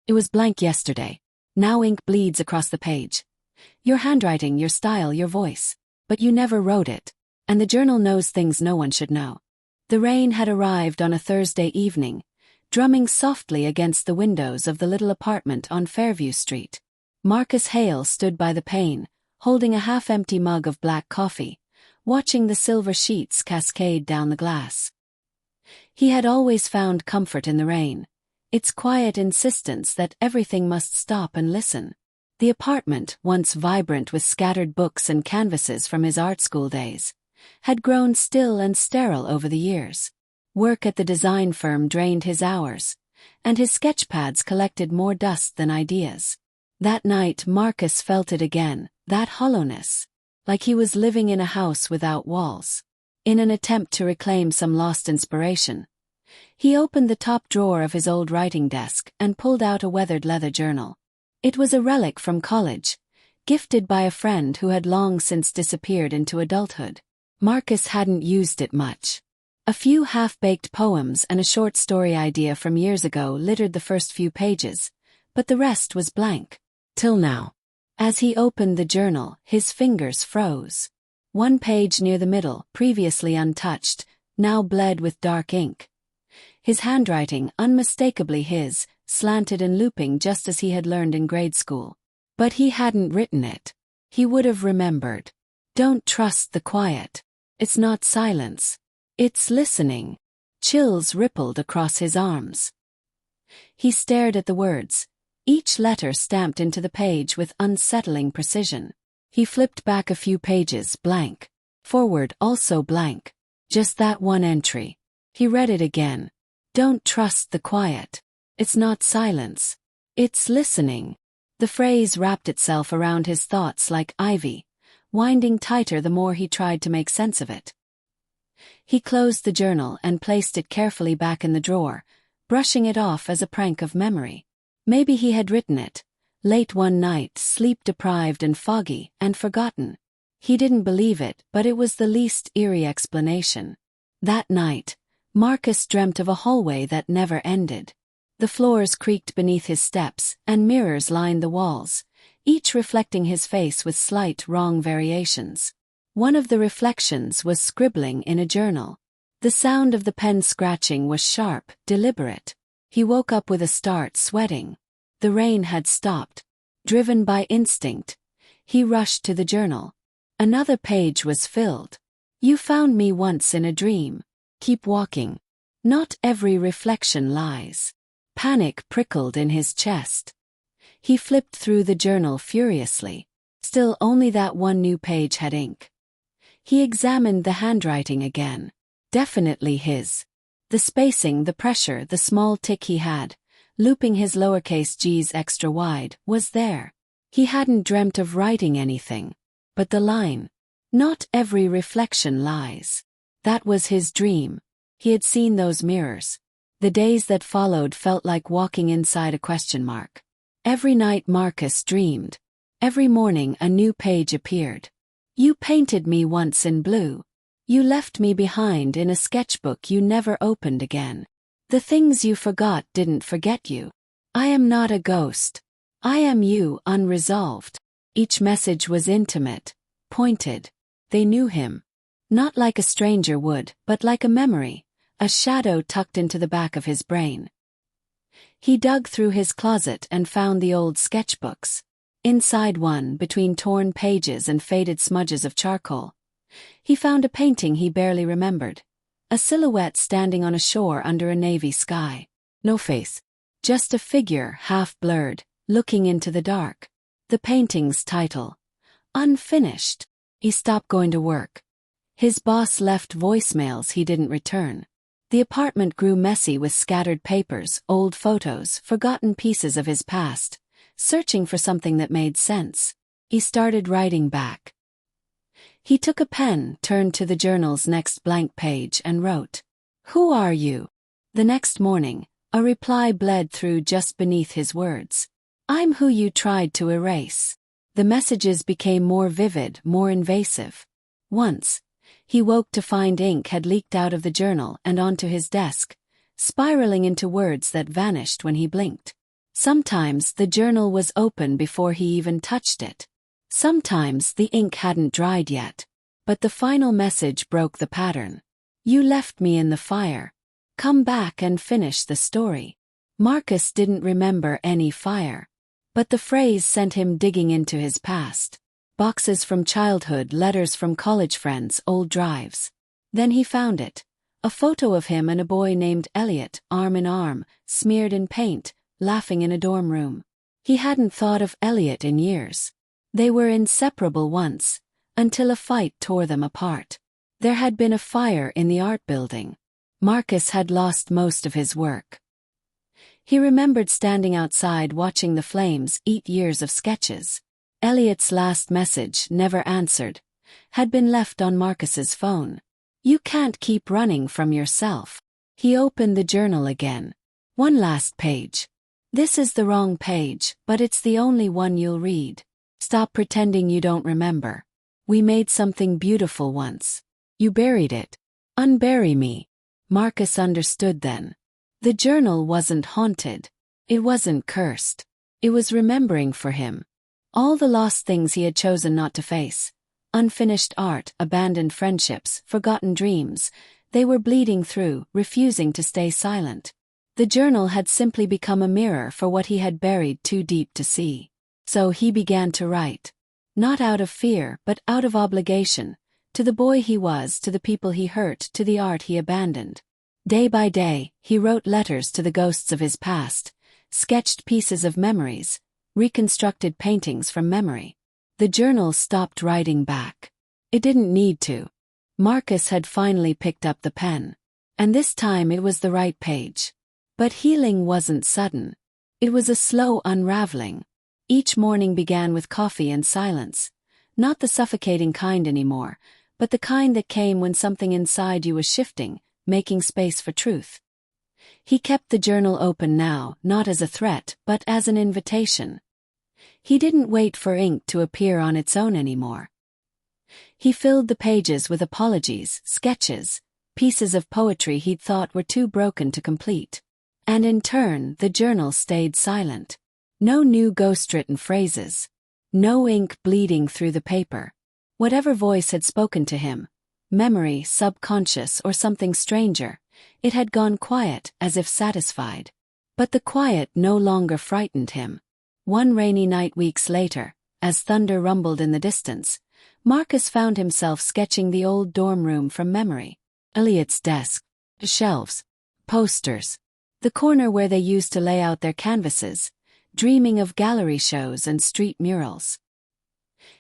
It was blank yesterday. Now ink bleeds across the page. Your handwriting, your style, your voice. But you never wrote it. And the journal knows things no one should know. The rain had arrived on a Thursday evening, drumming softly against the windows of the little apartment on Fairview Street. Marcus Hale stood by the pane, holding a half-empty mug of black coffee, watching the silver sheets cascade down the glass. He had always found comfort in the rain, its quiet insistence that everything must stop and listen. The apartment, once vibrant with scattered books and canvases from his art school days, had grown still and sterile over the years. Work at the design firm drained his hours, and his sketchpads collected more dust than ideas. That night Marcus felt it again, that hollowness, like he was living in a house without walls. In an attempt to reclaim some lost inspiration, he opened the top drawer of his old writing desk and pulled out a weathered leather journal. It was a relic from college, gifted by a friend who had long since disappeared into adulthood. Marcus hadn't used it much. A few half-baked poems and a short story idea from years ago littered the first few pages, but the rest was blank. Till now. As he opened the journal, his fingers froze. One page near the middle, previously untouched, now bled with dark ink. His handwriting, unmistakably his, slanted and looping just as he had learned in grade school. But he hadn't written it. He would have remembered. Don't trust the quiet. It's not silence. It's listening. Chills rippled across his arms. He stared at the words, each letter stamped into the page with unsettling precision. He flipped back a few pages, blank. Forward, also blank. Just that one entry. He read it again. Don't trust the quiet. It's not silence. It's listening. The phrase wrapped itself around his thoughts like ivy, winding tighter the more he tried to make sense of it. He closed the journal and placed it carefully back in the drawer, brushing it off as a prank of memory. Maybe he had written it, late one night, sleep-deprived and foggy, and forgotten. He didn't believe it, but it was the least eerie explanation. That night, Marcus dreamt of a hallway that never ended. The floors creaked beneath his steps, and mirrors lined the walls, each reflecting his face with slight, wrong variations. One of the reflections was scribbling in a journal. The sound of the pen scratching was sharp, deliberate. He woke up with a start, sweating. The rain had stopped. Driven by instinct, he rushed to the journal. Another page was filled. You found me once in a dream. Keep walking. Not every reflection lies. Panic prickled in his chest. He flipped through the journal furiously. Still only that one new page had ink. He examined the handwriting again. Definitely his. The spacing, the pressure, the small tick he had, looping his lowercase g's extra wide, was there. He hadn't dreamt of writing anything. But the line, not every reflection lies. That was his dream. He had seen those mirrors. The days that followed felt like walking inside a question mark. Every night Marcus dreamed. Every morning a new page appeared. You painted me once in blue. You left me behind in a sketchbook you never opened again. The things you forgot didn't forget you. I am not a ghost. I am you, unresolved. Each message was intimate, pointed. They knew him. Not like a stranger would, but like a memory, a shadow tucked into the back of his brain. He dug through his closet and found the old sketchbooks. Inside one, between torn pages and faded smudges of charcoal, he found a painting he barely remembered. A silhouette standing on a shore under a navy sky. No face. Just a figure, half-blurred, looking into the dark. The painting's title. Unfinished. He stopped going to work. His boss left voicemails he didn't return. The apartment grew messy with scattered papers, old photos, forgotten pieces of his past, searching for something that made sense. He started writing back. He took a pen, turned to the journal's next blank page and wrote, "Who are you?" The next morning, a reply bled through just beneath his words. "I'm who you tried to erase." The messages became more vivid, more invasive. Once, he woke to find ink had leaked out of the journal and onto his desk, spiraling into words that vanished when he blinked. Sometimes the journal was open before he even touched it. Sometimes the ink hadn't dried yet. But the final message broke the pattern. You left me in the fire. Come back and finish the story. Marcus didn't remember any fire. But the phrase sent him digging into his past. Boxes from childhood, letters from college friends, old drives. Then he found it. A photo of him and a boy named Elliot, arm in arm, smeared in paint, laughing in a dorm room. He hadn't thought of Elliot in years. They were inseparable once, until a fight tore them apart. There had been a fire in the art building. Marcus had lost most of his work. He remembered standing outside watching the flames eat years of sketches. Elliot's last message, never answered, had been left on Marcus's phone. You can't keep running from yourself. He opened the journal again. One last page. This is the wrong page, but it's the only one you'll read. Stop pretending you don't remember. We made something beautiful once. You buried it. Unbury me. Marcus understood then. The journal wasn't haunted. It wasn't cursed. It was remembering for him. All the lost things he had chosen not to face. Unfinished art, abandoned friendships, forgotten dreams. They were bleeding through, refusing to stay silent. The journal had simply become a mirror for what he had buried too deep to see. So he began to write. Not out of fear, but out of obligation. To the boy he was, to the people he hurt, to the art he abandoned. Day by day, he wrote letters to the ghosts of his past, sketched pieces of memories, reconstructed paintings from memory. The journal stopped writing back. It didn't need to. Marcus had finally picked up the pen. And this time it was the right page. But healing wasn't sudden. It was a slow unraveling. Each morning began with coffee and silence. Not the suffocating kind anymore, but the kind that came when something inside you was shifting, making space for truth. He kept the journal open now, not as a threat, but as an invitation. He didn't wait for ink to appear on its own anymore. He filled the pages with apologies, sketches, pieces of poetry he'd thought were too broken to complete. And in turn, the journal stayed silent. No new ghostwritten phrases. No ink bleeding through the paper. Whatever voice had spoken to him, memory, subconscious, or something stranger, it had gone quiet, as if satisfied. But the quiet no longer frightened him. One rainy night weeks later, as thunder rumbled in the distance, Marcus found himself sketching the old dorm room from memory. Elliot's desk, shelves, posters, the corner where they used to lay out their canvases, dreaming of gallery shows and street murals.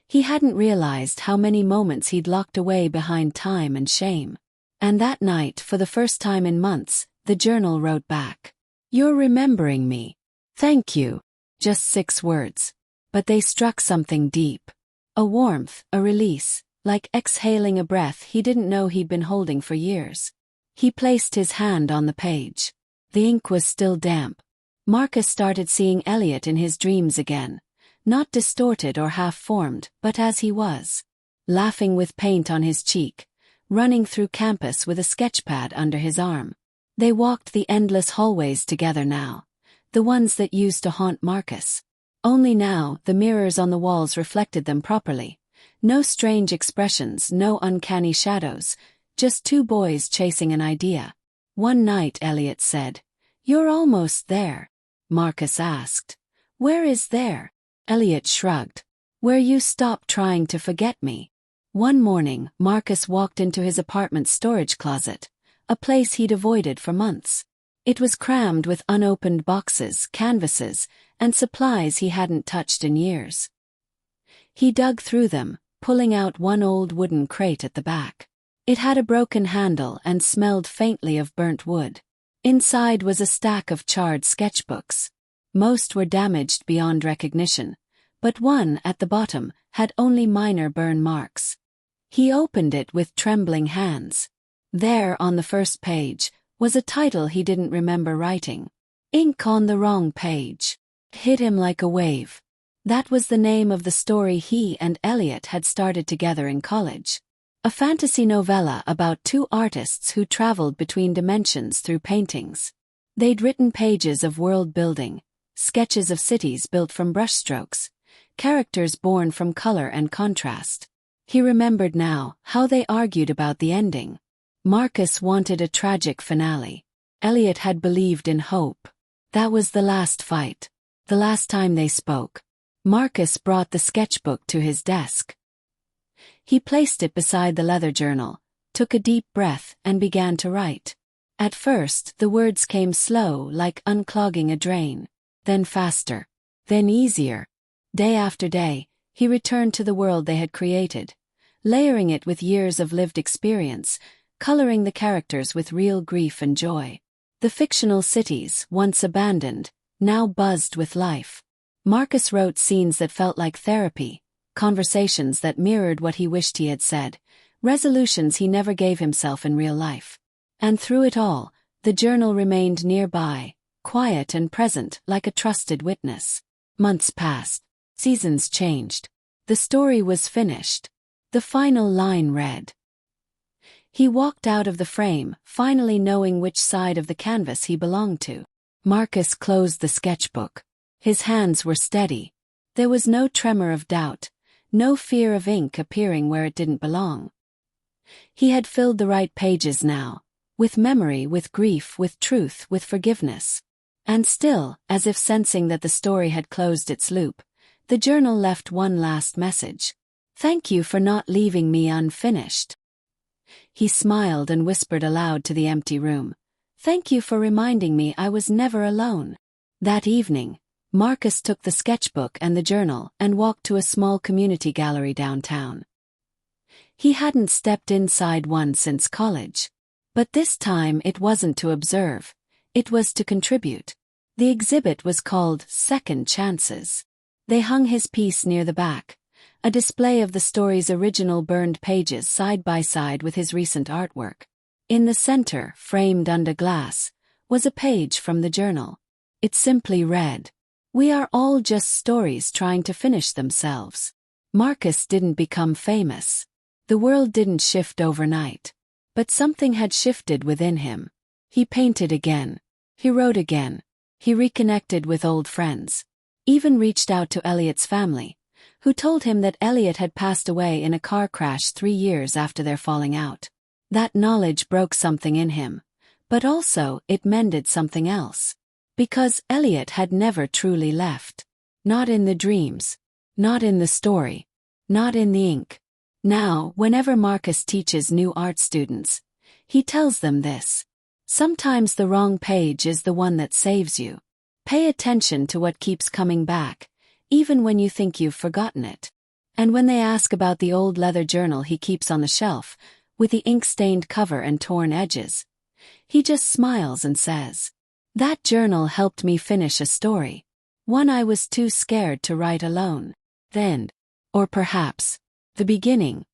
He hadn't realized how many moments he'd locked away behind time and shame. And that night, for the first time in months, the journal wrote back. You're remembering me. Thank you. Just 6 words. But they struck something deep. A warmth, a release, like exhaling a breath he didn't know he'd been holding for years. He placed his hand on the page. The ink was still damp. Marcus started seeing Elliot in his dreams again. Not distorted or half-formed, but as he was. Laughing with paint on his cheek. Running through campus with a sketchpad under his arm. They walked the endless hallways together now. The ones that used to haunt Marcus. Only now, the mirrors on the walls reflected them properly. No strange expressions, no uncanny shadows. Just 2 boys chasing an idea. One night, Elliot said, "You're almost there." Marcus asked, "Where is there?" Elliot shrugged. "Where you stop trying to forget me." One morning, Marcus walked into his apartment's storage closet, a place he'd avoided for months. It was crammed with unopened boxes, canvases, and supplies he hadn't touched in years. He dug through them, pulling out one old wooden crate at the back. It had a broken handle and smelled faintly of burnt wood. Inside was a stack of charred sketchbooks. Most were damaged beyond recognition, but one, at the bottom, had only minor burn marks. He opened it with trembling hands. There, on the first page, was a title he didn't remember writing. Ink on the wrong page. Hit him like a wave. That was the name of the story he and Elliot had started together in college. A fantasy novella about 2 artists who traveled between dimensions through paintings. They'd written pages of world building, sketches of cities built from brushstrokes, characters born from color and contrast. He remembered now how they argued about the ending. Marcus wanted a tragic finale. Elliot had believed in hope. That was the last fight. The last time they spoke. Marcus brought the sketchbook to his desk. He placed it beside the leather journal, took a deep breath, and began to write. At first, the words came slow, like unclogging a drain. Then faster. Then easier. Day after day, he returned to the world they had created, layering it with years of lived experience, coloring the characters with real grief and joy. The fictional cities, once abandoned, now buzzed with life. Marcus wrote scenes that felt like therapy, conversations that mirrored what he wished he had said, resolutions he never gave himself in real life. And through it all, the journal remained nearby, quiet and present like a trusted witness. Months passed. Seasons changed. The story was finished. The final line read. He walked out of the frame, finally knowing which side of the canvas he belonged to. Marcus closed the sketchbook. His hands were steady. There was no tremor of doubt, no fear of ink appearing where it didn't belong. He had filled the right pages now, with memory, with grief, with truth, with forgiveness. And still, as if sensing that the story had closed its loop, the journal left one last message. Thank you for not leaving me unfinished. He smiled and whispered aloud to the empty room. Thank you for reminding me I was never alone. That evening, Marcus took the sketchbook and the journal and walked to a small community gallery downtown. He hadn't stepped inside one since college. But this time it wasn't to observe, it was to contribute. The exhibit was called Second Chances. They hung his piece near the back, a display of the story's original burned pages side by side with his recent artwork. In the center, framed under glass, was a page from the journal. It simply read, "We are all just stories trying to finish themselves." Marcus didn't become famous. The world didn't shift overnight. But something had shifted within him. He painted again. He wrote again. He reconnected with old friends. Even reached out to Elliot's family, who told him that Elliot had passed away in a car crash 3 years after their falling out. That knowledge broke something in him, but also it mended something else. Because Elliot had never truly left. Not in the dreams. Not in the story. Not in the ink. Now, whenever Marcus teaches new art students, he tells them this. Sometimes the wrong page is the one that saves you. Pay attention to what keeps coming back, even when you think you've forgotten it. And when they ask about the old leather journal he keeps on the shelf, with the ink-stained cover and torn edges, he just smiles and says, "That journal helped me finish a story. One I was too scared to write alone." The end. Or perhaps, the beginning.